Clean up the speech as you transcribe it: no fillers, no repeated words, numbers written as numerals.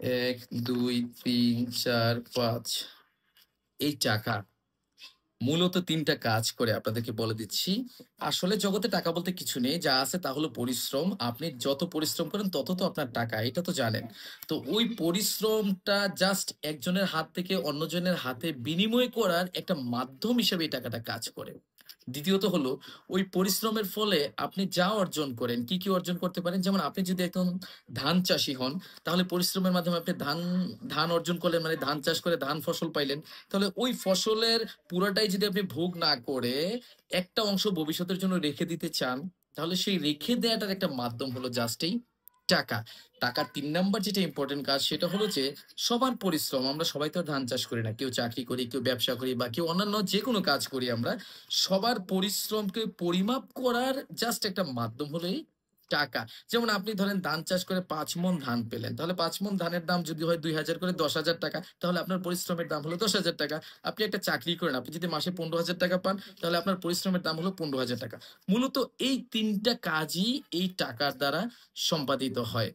১, ২, ৩, ৪, ৫ এই টাকা মূলত ৩ টা কাজ করে আপনাদেরকে বলে দিচ্ছি। আসলে জগতে টাকা বলতে কিছু নেই। যা আছে তা হলো পরিশ্রম। আপনি যত পরিশ্রম করেন তত তো আপনার টাকা। এটা তো জানেন। তো ওই পরিশ্রমটা জাস্ট একজনের হাত থেকে অন্যজনের হাতে বিনিময় করার একটা মাধ্যম হিসেবে এই টাকাটা কাজ করে। দ্বিতীয়ত হলো ওই পরিশ্রমের ফলে আপনি যা অর্জন করেন, কি অর্জন করতে পারেন? যেমন আপনি যদি একজন ধান চাষী হন, তাহলে পরিশ্রমের মাধ্যমে আপনি ধান অর্জন করলেন মানে ধান চাষ করে ধান ফসল পাইলেন। তাহলে ওই ফসলের পুরাটাই যদি আপনি ভোগ না করে একটা অংশ ভবিষ্যতের জন্য রেখে দিতে চান, তাহলে সেই রেখে দেয়াটার একটা মাধ্যম হলো জাস্ট এই টাকা। টাকার ৩ নাম্বার যেটা ইম্পোর্টেন্ট কাজ সেটা হলো যে সবার পরিশ্রম। আমরা সবাই তো আর ধান চাষ করি না। কেউ চাকরি করি, কেউ ব্যবসা করি বা কেউ অন্যান্য যেকোনো কাজ করি আমরা। সবার পরিশ্রমকে পরিমাপ করার জাস্ট একটা মাধ্যম হলো এই টাকা। যেমন আপনি ধরেন ধান চাষ করে ৫ মণ ধান পেলেন। তাহলে ৫ মণ ধানের দাম যদি হয় ২,০০০ করে ৳১০,০০০ তাহলে আপনার পরিশ্রমের দাম হলো ৳১০,০০০। আপনি একটা চাকরি করেন, আপনি যদি মাসে ৳১৫,০০০ পান, তাহলে আপনার পরিশ্রমের দাম হলো ৳১৫,০০০। মূলত এই ৩ টা কাজই এই টাকার দ্বারা সম্পাদিত হয়।